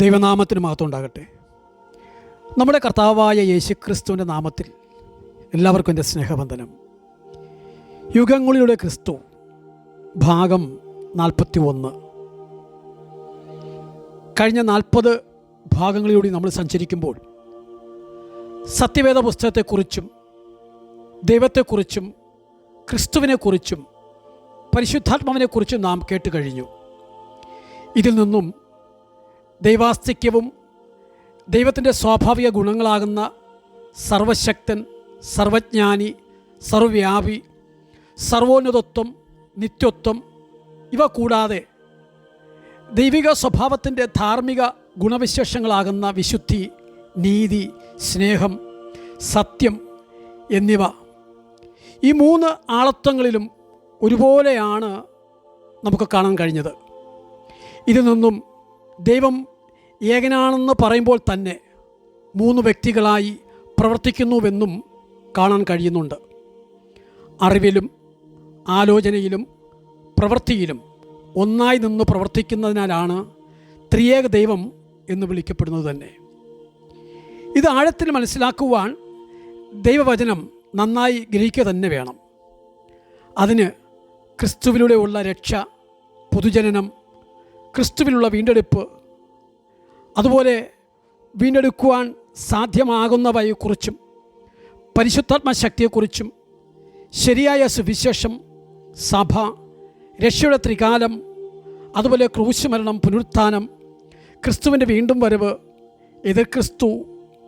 ദൈവനാമത്തിന് മഹത്വം ഉണ്ടാകട്ടെ. നമ്മുടെ കർത്താവായ യേശുക്രിസ്തുവിൻ്റെ നാമത്തിൽ എല്ലാവർക്കും എൻ്റെ സ്നേഹവന്ദനം. യുഗങ്ങളിലൂടെ ക്രിസ്തു ഭാഗം 41. കഴിഞ്ഞ 40 ഭാഗങ്ങളിലൂടെ നമ്മൾ സഞ്ചരിക്കുമ്പോൾ സത്യവേദ പുസ്തകത്തെക്കുറിച്ചും ദൈവത്തെക്കുറിച്ചും ക്രിസ്തുവിനെക്കുറിച്ചും പരിശുദ്ധാത്മാവിനെക്കുറിച്ചും നാം കേട്ട് കഴിഞ്ഞു. ഇതിൽ നിന്നും ദൈവാസ്തിക്യവും ദൈവത്തിൻ്റെ സ്വാഭാവിക ഗുണങ്ങളാകുന്ന സർവശക്തൻ, സർവജ്ഞാനി, സർവ്വവ്യാപി, സർവോന്നതത്വം, നിത്യത്വം ഇവ കൂടാതെ ദൈവിക സ്വഭാവത്തിൻ്റെ ധാർമ്മിക ഗുണവിശേഷങ്ങളാകുന്ന വിശുദ്ധി, നീതി, സ്നേഹം, സത്യം എന്നിവ ഈ 3 ആളത്വങ്ങളിലും ഒരുപോലെയാണ് നമുക്ക് കാണാൻ കഴിഞ്ഞത്. ഇതിൽ നിന്നും ദൈവം ഏകനാണെന്ന് പറയുമ്പോൾ തന്നെ 3 വ്യക്തികളായി പ്രവർത്തിക്കുന്നുവെന്നും കാണാൻ കഴിയുന്നുണ്ട്. അറിവിലും ആലോചനയിലും പ്രവൃത്തിയിലും ഒന്നായി നിന്ന് പ്രവർത്തിക്കുന്നതിനാലാണ് ത്രിയേക ദൈവം എന്ന് വിളിക്കപ്പെടുന്നത് തന്നെ. ഇത് ആഴത്തിൽ മനസ്സിലാക്കുവാൻ ദൈവവചനം നന്നായി ഗ്രഹിക്കുക തന്നെ വേണം. അതിന് ക്രിസ്തുവിലൂടെയുള്ള രക്ഷ, പുതുജനനം, ക്രിസ്തുവിലുള്ള വീണ്ടെടുപ്പ്, അതുപോലെ വീണ്ടെടുക്കുവാൻ സാധ്യമാകുന്നവയെക്കുറിച്ചും പരിശുദ്ധാത്മ ശക്തിയെക്കുറിച്ചും ശരിയായ സുവിശേഷം, സഭ, രക്ഷയുടെ ത്രികാലം, അതുപോലെ ക്രൂശുമരണം, പുനരുത്ഥാനം, ക്രിസ്തുവിൻ്റെ വീണ്ടും വരവ്, എതിർ ക്രിസ്തു,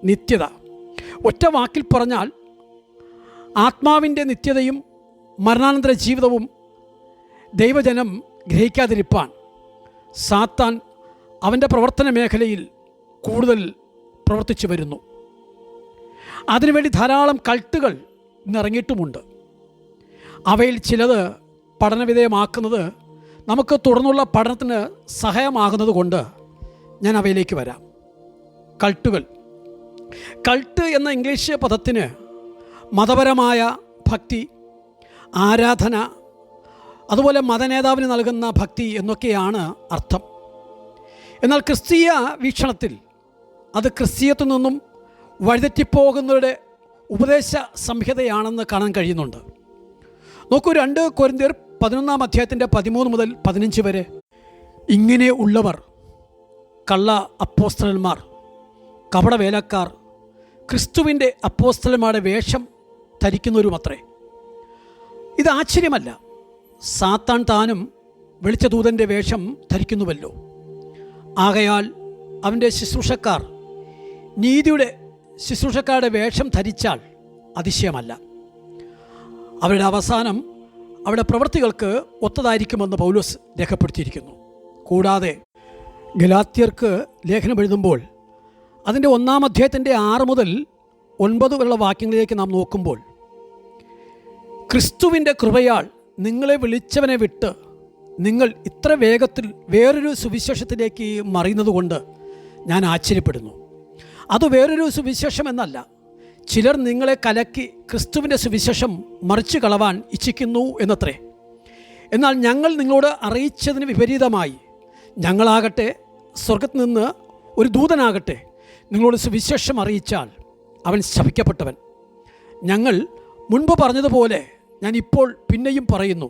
നിത്യത. ഒറ്റ വാക്കിൽ പറഞ്ഞാൽ ആത്മാവിൻ്റെ നിത്യതയും മരണാനന്തര ജീവിതവും ദൈവജനം ഗ്രഹിക്കാതിരിപ്പാൻ സാത്താൻ അവൻ്റെ പ്രവർത്തന മേഖലയിൽ കൂടുതൽ പ്രവർത്തിച്ചു വരുന്നു. അതിനുവേണ്ടി ധാരാളം കൾട്ടുകൾ ഇന്നിറങ്ങിയിട്ടുമുണ്ട്. അവയിൽ ചിലത് പഠനവിധേയമാക്കുന്നത് നമുക്ക് തുടർന്നുള്ള പഠനത്തിന് സഹായമാകുന്നത് കൊണ്ട് ഞാൻ അവയിലേക്ക് വരാം. കൾട്ടുകൾ. കൾട്ട് എന്ന ഇംഗ്ലീഷ് പദത്തിന് മതപരമായ ഭക്തി, ആരാധന, അതുപോലെ മതനേതാവിന് നൽകുന്ന ഭക്തി എന്നൊക്കെയാണ് അർത്ഥം. എന്നാൽ ക്രിസ്തീയ വീക്ഷണത്തിൽ അത് ക്രിസ്തീയത്തിൽ നിന്നും വഴിതെറ്റിപ്പോകുന്നവരുടെ ഉപദേശ സംഹിതയാണെന്ന് കാണാൻ കഴിയുന്നുണ്ട്. നോക്കൂ, 2 കൊരിന്ത്യർ 11 അധ്യായത്തിൻ്റെ 13 മുതൽ 15 വരെ. ഇങ്ങനെ ഉള്ളവർ കള്ള അപ്പോസ്തലന്മാർ, കപടവേലക്കാർ, ക്രിസ്തുവിൻ്റെ അപ്പോസ്തലന്മാരുടെ വേഷം ധരിക്കുന്നവരുമത്രേ. ഇത് ആശ്ചര്യമല്ല. സാത്താൻ താനും വെളിച്ചദൂതൻ്റെ വേഷം ധരിക്കുന്നുവല്ലോ. ആകയാൽ അവൻ്റെ ശുശ്രൂഷക്കാർ നീതിയുടെ ശുശ്രൂഷക്കാരുടെ വേഷം ധരിച്ചാൽ അതിശയമല്ല. അവരുടെ അവസാനം അവരുടെ പ്രവൃത്തികൾക്ക് ഒത്തതായിരിക്കുമെന്ന് പൗലോസ് രേഖപ്പെടുത്തിയിരിക്കുന്നു. കൂടാതെ ഗലാത്യർക്ക് ലേഖനം എഴുതുമ്പോൾ അതിൻ്റെ 1 അധ്യായത്തിൻ്റെ 6 മുതൽ 9 വരെയുള്ള വാക്യങ്ങളിലേക്ക് നാം നോക്കുമ്പോൾ, ക്രിസ്തുവിൻ്റെ കൃപയാൽ നിങ്ങളെ വിളിച്ചവനെ വിട്ട് നിങ്ങൾ ഇത്ര വേഗത്തിൽ വേറൊരു സുവിശേഷത്തിലേക്ക് മറിയുന്നത് കൊണ്ട് ഞാൻ ആശ്ചര്യപ്പെടുന്നു. അത് വേറൊരു സുവിശേഷം എന്നല്ല, ചിലർ നിങ്ങളെ കലക്കി ക്രിസ്തുവിൻ്റെ സുവിശേഷം മറിച്ചു കളവാൻ ഇച്ഛിക്കുന്നു എന്നത്രേ. എന്നാൽ ഞങ്ങൾ നിങ്ങളോട് അറിയിച്ചതിന് വിപരീതമായി ഞങ്ങളാകട്ടെ, സ്വർഗത്തിൽ നിന്ന് ഒരു ദൂതനാകട്ടെ നിങ്ങളോട് സുവിശേഷം അറിയിച്ചാൽ അവൻ ശപിക്കപ്പെട്ടവൻ. ഞങ്ങൾ മുൻപ് പറഞ്ഞതുപോലെ ഞാൻ ഇപ്പോൾ പിന്നെയും പറയുന്നു,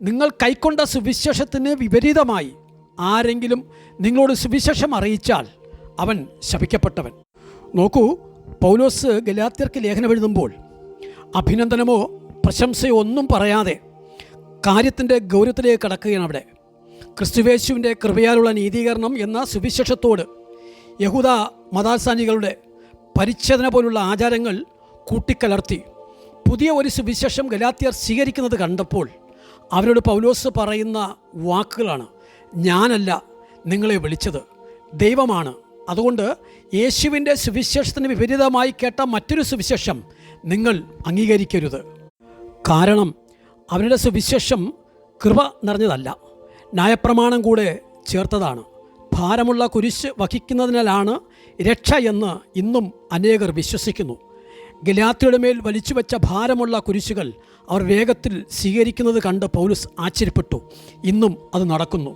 നിങ്ങൾ കൈക്കൊണ്ട സുവിശേഷത്തിന് വിപരീതമായി ആരെങ്കിലും നിങ്ങളോട് സുവിശേഷം അറിയിച്ചാൽ അവൻ ശപിക്കപ്പെട്ടവൻ. നോക്കൂ, പൗലോസ് ഗലാത്യർക്ക് ലേഖനം എഴുതുമ്പോൾ അഭിനന്ദനമോ പ്രശംസയോ ഒന്നും പറയാതെ കാര്യത്തിൻ്റെ ഗൗരവത്തിലേക്ക് കടക്കുകയാണ്. അവിടെ ക്രിസ്തുയേശുവിൻ്റെ കൃപയാലുള്ള നീതീകരണം എന്ന സുവിശേഷത്തോട് യഹൂദ മതാസ്ഥാനികളുടെ പരിച്ഛേദന പോലുള്ള ആചാരങ്ങൾ കൂട്ടിക്കലർത്തി പുതിയ ഒരു സുവിശേഷം ഗലാത്യർ സ്വീകരിക്കുന്നത് കണ്ടപ്പോൾ അവരോട് പൗലോസ് പറയുന്ന വാക്കുകളാണ്: ഞാനല്ല നിങ്ങളെ വിളിച്ചത്, ദൈവമാണ്. അതുകൊണ്ട് യേശുവിൻ്റെ സുവിശേഷത്തിന് വിപരീതമായി കേട്ട മറ്റൊരു സുവിശേഷം നിങ്ങൾ അംഗീകരിക്കരുത്. കാരണം അവരുടെ സുവിശേഷം കൃപ നിറഞ്ഞതല്ല, ന്യായപ്രമാണം കൂടെ ചേർത്തതാണ്. ഭാരമുള്ള കുരിശ് വഹിക്കുന്നതിനാലാണ് രക്ഷ എന്ന് ഇന്നും അനേകർ വിശ്വസിക്കുന്നു. ഗലാത്യരുടെ മേൽ വലിച്ചു വെച്ച ഭാരമുള്ള കുരിശുകൾ അവർ വേഗത്തിൽ സ്വീകരിക്കുന്നത് കണ്ട് പൗലോസ് ആശ്ചര്യപ്പെട്ടു. ഇന്നും അത് നടക്കുന്നു.